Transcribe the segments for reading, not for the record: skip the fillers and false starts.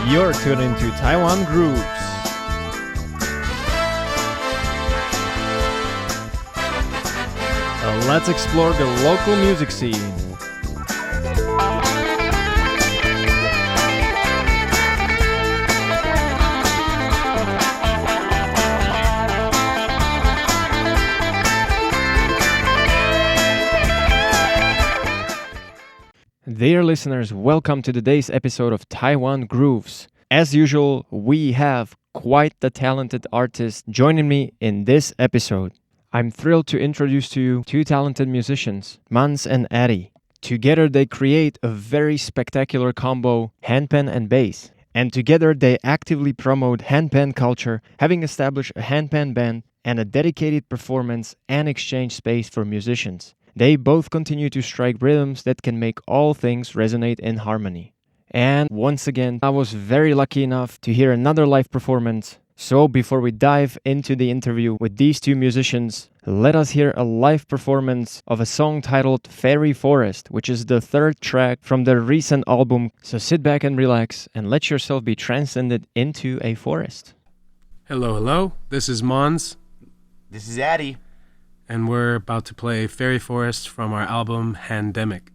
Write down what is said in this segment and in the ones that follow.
You're tuned into Taiwan Grooves. Let's explore the local music scene. Dear listeners, welcome to today's episode of Taiwan Grooves. As usual, we have quite the talented artist joining me in this episode. I'm thrilled to introduce to you two talented musicians, Mans and Addi. Together they create a very spectacular combo, handpan and bass. And together they actively promote handpan culture, having established a handpan band and a dedicated performance and exchange space for musicians. They both continue to strike rhythms that can make all things resonate in harmony. And once again, I was very lucky enough to hear another live performance. So before we dive into the interview with these two musicians, let us hear a live performance of a song titled Fairy Forest, which is the third track from their recent album. So sit back and relax and let yourself be transcended into a forest. Hello. This is Mons. This is Addi. And we're about to play Fairy Forest from our album Handemic.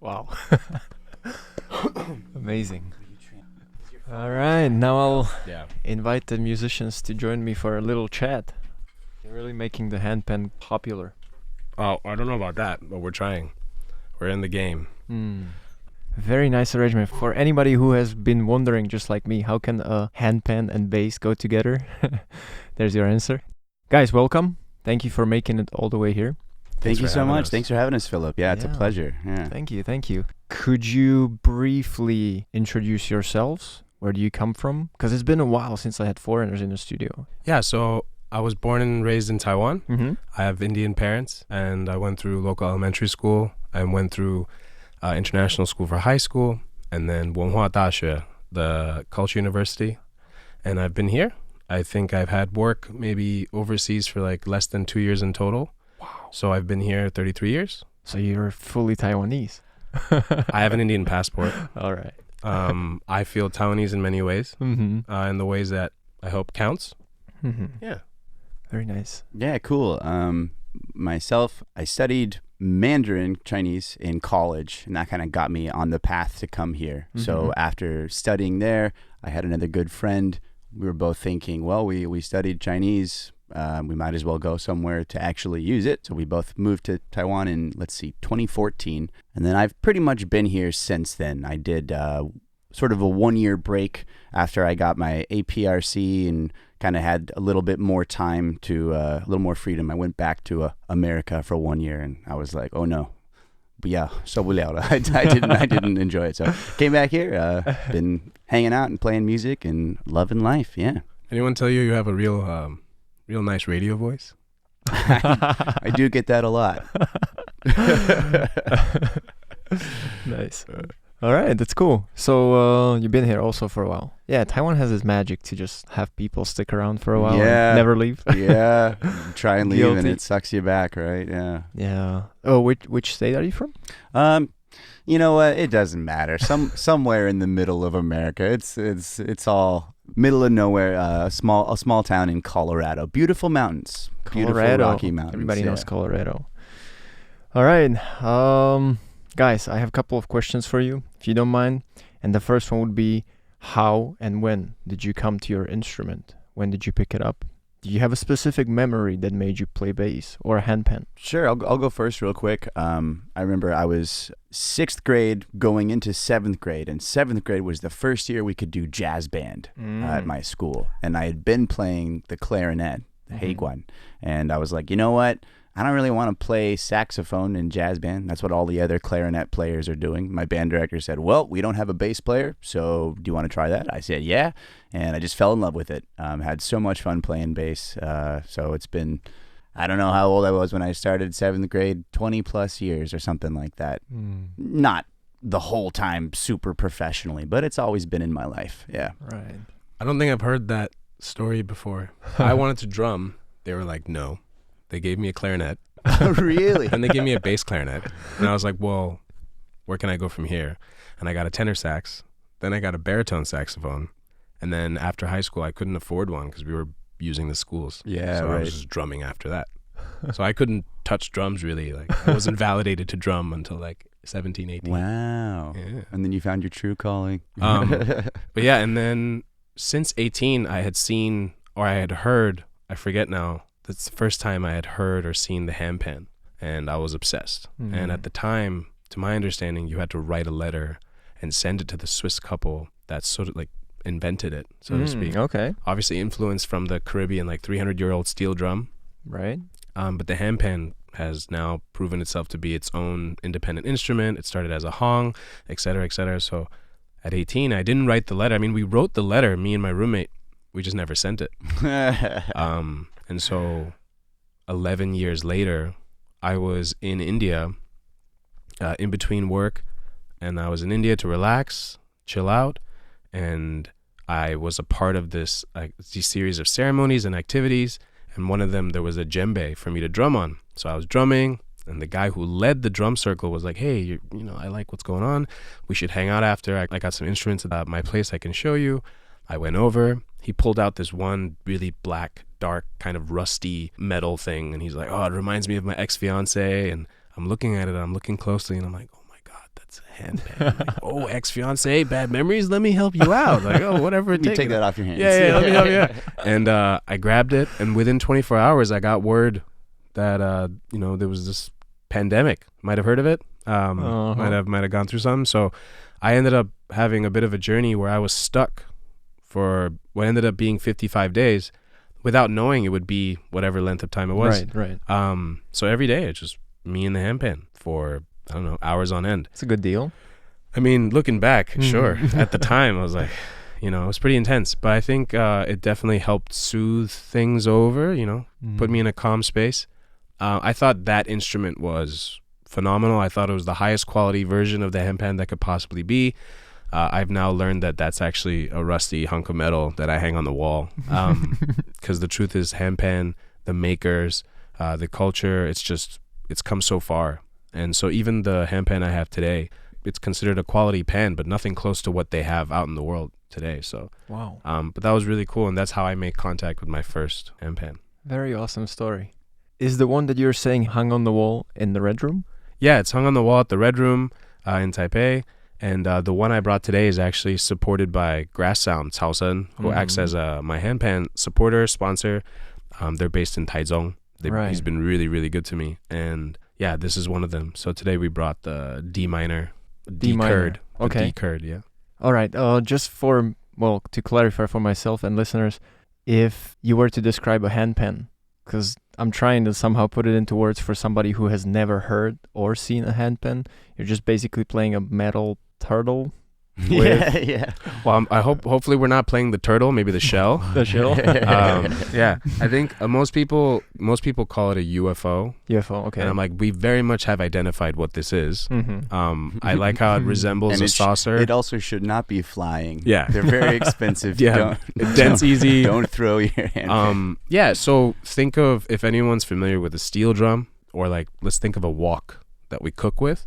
Wow. Amazing. All right, now I'll Yeah. invite the musicians to join me for a little chat. You're really making the handpan popular. Oh, I don't know about that, but we're trying. We're in the game. Very nice arrangement. For anybody who has been wondering, just like me, how can a handpan and bass go together? There's your answer. Guys, welcome. Thank you for making it all the way here. Thank you for so having much. us. Thanks for having us, Philip. Yeah, it's a Yeah. pleasure. Yeah. Thank you. Could you briefly introduce yourselves? Where do you come from? Because it's been a while since I had foreigners in the studio. Yeah, so I was born and raised in Taiwan. Mm-hmm. I have Indian parents, and I went through local elementary school. I went through international school for high school, and then Wenhua Daxue, the culture university. And I've been here. I think I've had work maybe overseas for like less than 2 years in total. Wow. So I've been here 33 years. So you're fully Taiwanese. I have an Indian passport. All right. I feel Taiwanese in many ways, Mm-hmm. in the ways that I hope counts. Mm-hmm. Yeah. Very nice. Yeah, cool. Myself, I studied Mandarin Chinese in college, and that kind of got me on the path to come here. So Mhm. after studying there, I had another good friend. We were both thinking, well, we studied Chinese. We might as well go somewhere to actually use it. So we both moved to Taiwan in, 2014. And then I've pretty much been here since then. I did sort of a 1-year break after I got my APRC and kind of had a little bit more time to, a little more freedom. I went back to America for 1 year, and I was like, oh no. But yeah, so 无聊了. I didn't enjoy it. So came back here, been hanging out and playing music and loving life. Yeah. Anyone tell you have a real nice radio voice? I do get that a lot. Nice. All right, that's cool. So you've been here also for a while. Yeah, Taiwan has this magic to just have people stick around for a while Yeah. and never leave. Yeah. Try and leave and Guilty. it sucks you back, right? Yeah. Yeah. Oh, which state are you from? You know what? It doesn't matter. Somewhere in the middle of America. It's all middle of nowhere. A small town in Colorado. Beautiful mountains. Beautiful Colorado. Rocky Mountains. Everybody yeah. knows Colorado. All right. Guys, I have a couple of questions for you, if you don't mind. And the first one would be, how and when did you come to your instrument? When did you pick it up? Do you have a specific memory that made you play bass or a handpan? Sure, I'll go first real quick. I remember I was 6th grade going into 7th grade, and 7th grade was the first year we could do jazz band at my school. And I had been playing the clarinet, the Haiguan, and I was like, you know what? I don't really want to play saxophone in jazz band. That's what all the other clarinet players are doing. My band director said, well, we don't have a bass player, so do you want to try that? I said, yeah, and I just fell in love with it. Had so much fun playing bass. So it's been, I don't know how old I was when I started 7th grade, 20 plus years or something like that. Not the whole time super professionally, but it's always been in my life. Yeah. Right. I don't think I've heard that story before. I wanted to drum. They were like, no. They gave me a clarinet. Really? And they gave me a bass clarinet. And I was like, well, where can I go from here? And I got a tenor sax. Then I got a baritone saxophone. And then after high school, I couldn't afford one because we were using the schools. Yeah, so I right. was just drumming after that. So I couldn't touch drums really. Like I wasn't validated to drum until like 17, 18. Wow. Yeah. And then you found your true calling. But yeah, and then since 18, I had seen, or I had heard, I forget now, that's the first time I had heard or seen the handpan, and I was obsessed. And at the time, to my understanding, you had to write a letter and send it to the Swiss couple that sort of like invented it, so to speak. Okay. Obviously influenced from the Caribbean, like 300-year-old steel drum. Right. But the handpan has now proven itself to be its own independent instrument. It started as a hong, et cetera, et cetera. So at 18, I didn't write the letter. I mean, we wrote the letter, me and my roommate. We just never sent it. And so 11 years later, I was in India in between work, and I was in India to relax, chill out, and I was a part of this series of ceremonies and activities, and one of them, there was a djembe for me to drum on. So I was drumming, and the guy who led the drum circle was like, hey, you know, I like what's going on. We should hang out after. I got some instruments at my place I can show you. I went over. He pulled out this one really black, dark, kind of rusty metal thing, and he's like, oh, it reminds me of my ex-fiance. And I'm looking at it, I'm looking closely, and I'm like, oh my God, What's a handpan? Like, oh, ex-fiance, bad memories. Let me help you out. Like, oh, whatever. You take that off your hands. Yeah, let me help you out. And I grabbed it, and within 24 hours, I got word that there was this pandemic. Might have heard of it. Might have gone through something. So I ended up having a bit of a journey where I was stuck for what ended up being 55 days, without knowing it would be whatever length of time it was. Right. So every day it's just me and the handpan for, I don't know, hours on end. It's a good deal. I mean, looking back, sure. At the time, I was like, it was pretty intense. But I think it definitely helped soothe things over, put me in a calm space. I thought that instrument was phenomenal. I thought it was the highest quality version of the handpan that could possibly be. I've now learned that that's actually a rusty hunk of metal that I hang on the wall. Because the truth is, handpan, the makers, the culture, it's come so far. And so even the handpan I have today, it's considered a quality pan, but nothing close to what they have out in the world today. So wow. But that was really cool, and that's how I made contact with my first handpan. Very awesome story. Is the one that you're saying hung on the wall in the Red Room? Yeah, it's hung on the wall at the Red Room in Taipei. And the one I brought today is actually supported by Grass Sound, Cao Sen, who acts as my handpan supporter, sponsor. They're based in Taichung. He's been really, really good to me. And yeah, this is one of them. So today we brought the D minor, D curd. Okay. D curd, yeah. All right. Just to clarify for myself and listeners, if you were to describe a handpan, because I'm trying to somehow put it into words for somebody who has never heard or seen a handpan, you're just basically playing a metal turtle. Yeah. Well, hopefully we're not playing the turtle, maybe the shell. The shell. Yeah, I think most people call it a UFO. UFO, okay. And I'm like, we very much have identified what this is. I like how it resembles a saucer. It also should not be flying. Yeah, they're very expensive. Yeah, dense, easy. Don't throw your hand. Yeah. So think of, if anyone's familiar with a steel drum, or like, let's think of a wok that we cook with.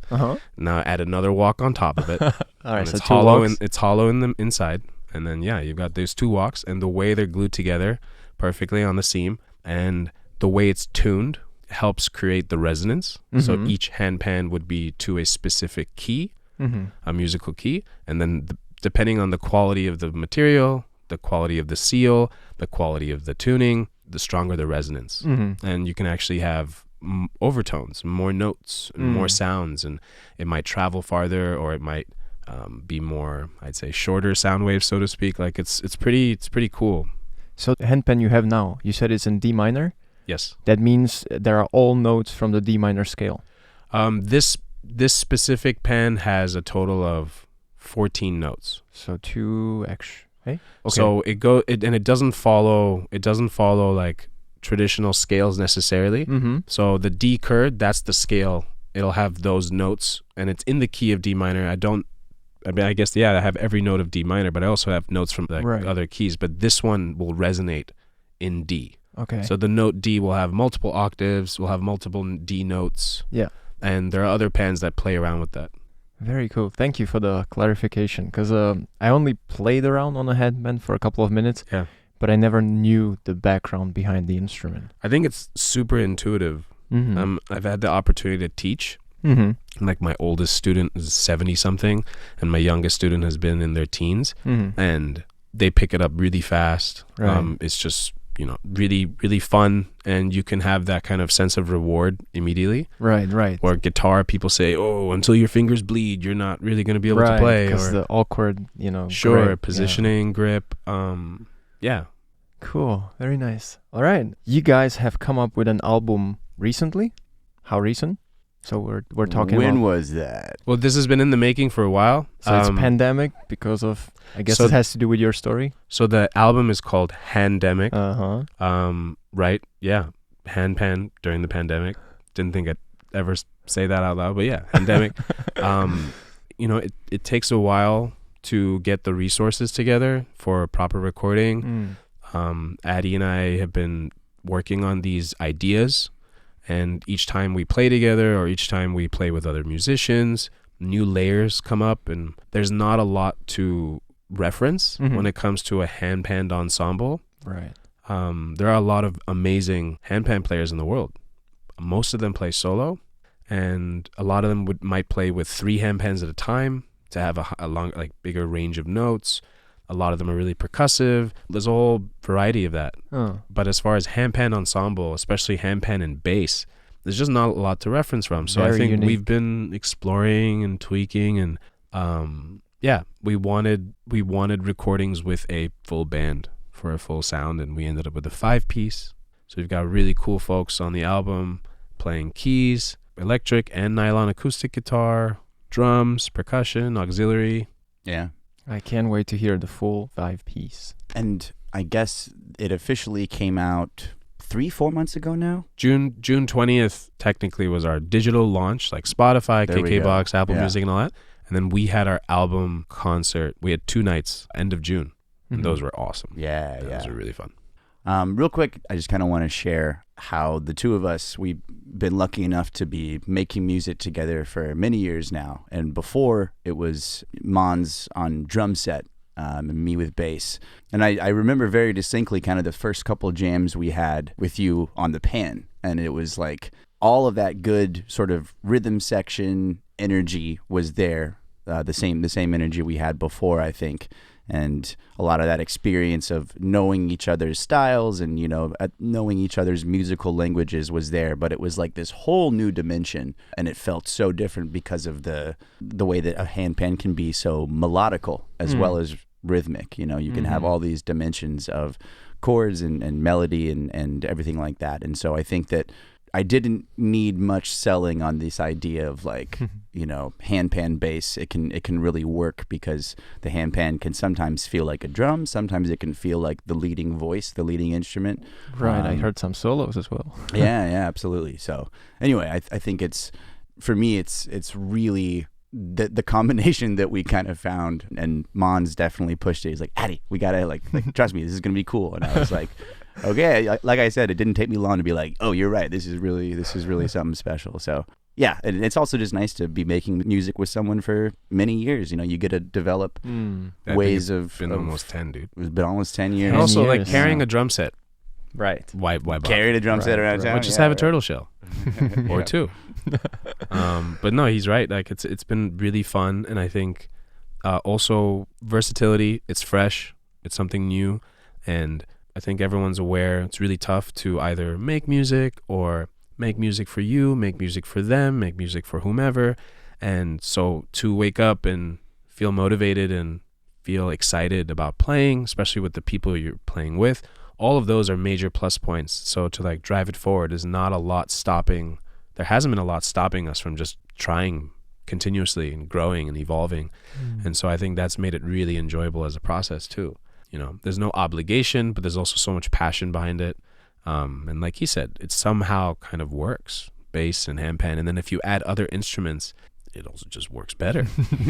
Now add another wok on top of it. All right, so it's hollow. It's hollow in the inside, and then you've got those two woks, and the way they're glued together perfectly on the seam, and the way it's tuned helps create the resonance. So each handpan would be to a specific key, a musical key, and then depending on the quality of the material, the quality of the seal, the quality of the tuning, the stronger the resonance. And you can actually have overtones, more notes, and more sounds, and it might travel farther, or it might be more, I'd say, shorter sound waves, so to speak. Like it's pretty cool. So the handpan you have now, you said it's in D minor? Yes. That means there are all notes from the D minor scale. This specific pan has a total of 14 notes. So 2 extra. Hey? Okay. So it doesn't follow like traditional scales necessarily. So the D curd, that's the scale. It'll have those notes, and it's in the key of D minor. I guess I have every note of D minor, but I also have notes from the other keys. But this one will resonate in D. Okay. So the note D will have multiple octaves, will have multiple D notes. Yeah. And there are other pans that play around with that. Very cool. Thank you for the clarification, because I only played around on a handpan for a couple of minutes. Yeah. But I never knew the background behind the instrument. I think it's super intuitive. I've had the opportunity to teach. Like my oldest student is 70-something, and my youngest student has been in their teens, and they pick it up really fast. It's just, really, really fun, and you can have that kind of sense of reward immediately. Right. Or guitar, people say, oh, until your fingers bleed, you're not really going to be able to play. Because the awkward, Sure, grip, positioning, grip. Yeah. Cool. Very nice. All right. You guys have come up with an album recently? How recent? So we're talking When about... was that? Well, this has been in the making for a while. So it's pandemic because of... I guess it has to do with your story? So the album is called Handemic. Right. Yeah. Handpan during the Didn't think I'd ever say that out loud, but yeah, Handemic. It takes a while to get the resources together for proper recording. Addi and I have been working on these ideas, and each time we play together, or each time we play with other musicians, new layers come up, and there's not a lot to reference when it comes to a handpan ensemble. Right. There are a lot of amazing handpan players in the world. Most of them play solo, and a lot of them might play with 3 handpans at a time to have a long, like, bigger range of notes. A lot of them are really percussive. There's a whole variety of that. Oh. But as far as handpan ensemble, especially handpan and bass, there's just not a lot to reference from. So Very I think unique. we've been exploring and tweaking, and we wanted recordings with a full band for a full sound, and we ended up with a 5-piece. So we've got really cool folks on the album playing keys, electric and nylon acoustic guitar, drums, percussion, auxiliary. Yeah. I can't wait to hear the full 5-piece. And I guess it officially came out 3-4 months ago now. June 20th technically was our digital launch, like Spotify, There we go. KKBox, Apple Yeah. Music, and all that. And then we had our album concert. We had 2 nights, end of June. And those were awesome. Yeah, Those were really fun. Real quick, I just kind of want to share how the two of us, we've been lucky enough to be making music together for many years now. And before, it was Mons on drum set, and me with bass. And I remember very distinctly kind of the first couple jams we had with you on the pan. And it was like all of that good sort of rhythm section energy was there, the same energy we had before, I think. And a lot of that experience of knowing each other's styles and, knowing each other's musical languages was there. But it was like this whole new dimension, and it felt so different because of the way that a handpan can be so melodical as well as rhythmic. You can have all these dimensions of chords and melody and everything like that. And so I think that I didn't need much selling on this idea of like, handpan bass. It can really work because the handpan can sometimes feel like a drum. Sometimes it can feel like the leading voice, the leading instrument. Right, I heard some solos as well. yeah, absolutely. So anyway, I think for me, it's really the combination that we kind of found, and Mons definitely pushed it. He's like, Addi, we gotta like trust me, this is gonna be cool. And I was like, okay. Like I said, it didn't take me long to be like, oh, you're right. This is really something special. So yeah, and it's also just nice to be making music with someone for many years. You get to develop ways of. It's been almost 10, dude. It's been almost 10 years. And also, like, years. carrying a drum set. Right. Why bother? Carry the drum set around right. town. Why just Yeah, have a right. turtle shell or 2? But no, he's right. Like, it's been really fun, and I think also versatility. It's fresh. It's something new, and I think everyone's aware it's really tough to either make music or make music for you, make music for them, make music for whomever. And so to wake up and feel motivated and feel excited about playing, especially with the people you're playing with, all of those are major plus points. So to like drive it forward is not a lot stopping. There hasn't been a lot stopping us from just trying continuously and growing and evolving. And so I think that's made it really enjoyable as a process too. There's no obligation, but there's also so much passion behind it. And like he said, it somehow kind of works, bass and handpan. And then if you add other instruments, it also just works better.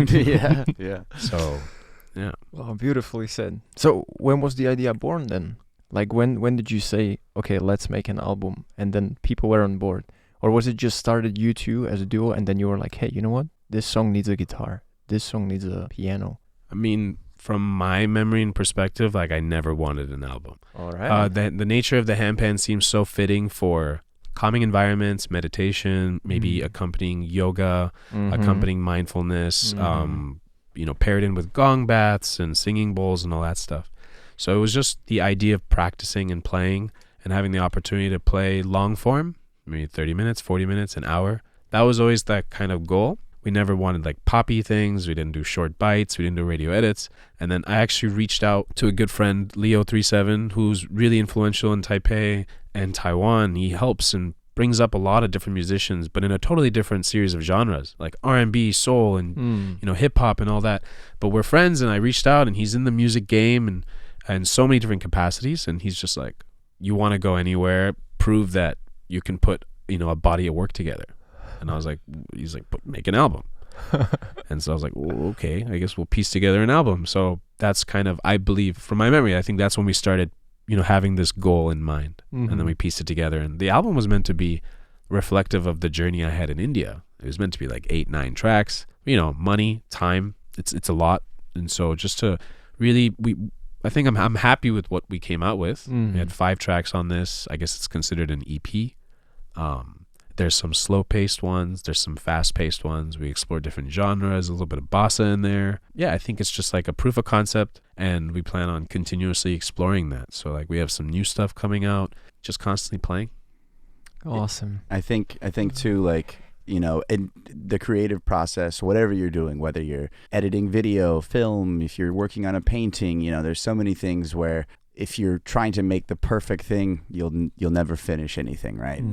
yeah. So, yeah. Well, beautifully said. So when was the idea born then? Like when did you say, okay, let's make an album, and then people were on board? Or was it just started you two as a duo, and then you were like, hey, you know what? This song needs a guitar. This song needs a piano. I mean, from my memory and perspective, like I never wanted an album. All right. The nature of the handpan seems so fitting for calming environments, meditation, maybe accompanying yoga, accompanying mindfulness, paired in with gong baths and singing bowls and all that stuff. So it was just the idea of practicing and playing and having the opportunity to play long form, maybe 30 minutes, 40 minutes, an hour. That was always that kind of goal. We never wanted like poppy things. We didn't do short bites. We didn't do radio edits. And then I actually reached out to a good friend, Leo37, who's really influential in Taipei and Taiwan. He helps and brings up a lot of different musicians, but in a totally different series of genres, like R&B, soul, and hip hop and all that. But we're friends, and I reached out, and he's in the music game and so many different capacities. And he's just like, you want to go anywhere, prove that you can put a body of work together. And I was like, he's like, make an album. And so I was like, well, okay, I guess we'll piece together an album. So that's kind of, I believe, from my memory, I think that's when we started, having this goal in mind. And then we pieced it together. And the album was meant to be reflective of the journey I had in India. It was meant to be like 8-9 tracks, money, time, it's a lot. And so just to really, I think I'm happy with what we came out with. We had 5 tracks on this. I guess it's considered an EP. There's some slow-paced ones. There's some fast-paced ones. We explore different genres, a little bit of bossa in there. Yeah, I think it's just like a proof of concept, and we plan on continuously exploring that. So like we have some new stuff coming out, just constantly playing. Awesome. I think too, like, you know, in the creative process, whatever you're doing, whether you're editing video, film, if you're working on a painting, you know, there's so many things where if you're trying to make the perfect thing, you'll never finish anything, right?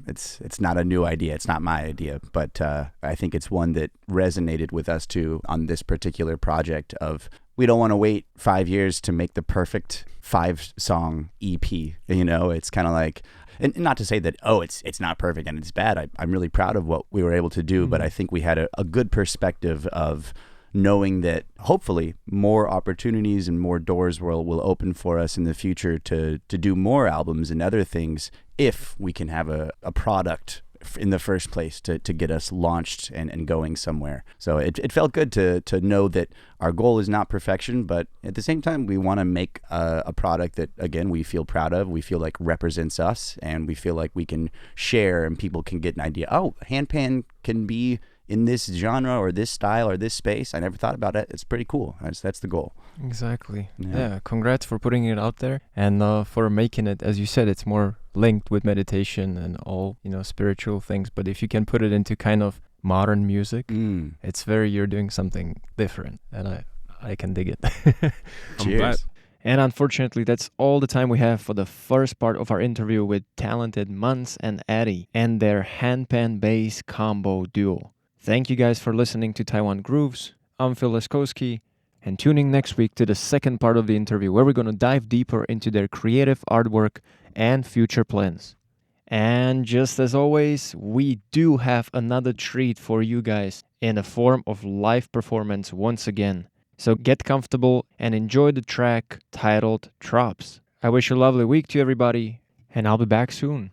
It's not a new idea. It's not my idea, but I think it's one that resonated with us too on this particular project of we don't want to wait 5 years to make the perfect 5-song EP. You know, it's kind of like, and not to say that, oh, it's not perfect and it's bad. I'm really proud of what we were able to do, but I think we had a good perspective of knowing that hopefully more opportunities and more doors will open for us in the future to do more albums and other things if we can have a product in the first place to get us launched and going somewhere. So it felt good to know that our goal is not perfection, but at the same time we want to make a product that, again, we feel proud of, we feel like represents us, and we feel like we can share and people can get an idea, oh, Handpan can be in this genre or this style or this space. I never thought about it. It's pretty cool. That's the goal. Exactly. Yeah. Congrats for putting it out there and for making it, as you said, it's more linked with meditation and all, you know, spiritual things. But if you can put it into kind of modern music, it's you're doing something different, and I can dig it. Cheers. And unfortunately, that's all the time we have for the first part of our interview with talented Mans and Addi and their handpan bass combo duo. Thank you guys for listening to Taiwan Grooves. I'm Phil Leskowski, and tune in next week to the second part of the interview where we're going to dive deeper into their creative artwork and future plans. And just as always, we do have another treat for you guys in the form of live performance once again. So get comfortable and enjoy the track titled Drops. I wish a lovely week to everybody, and I'll be back soon.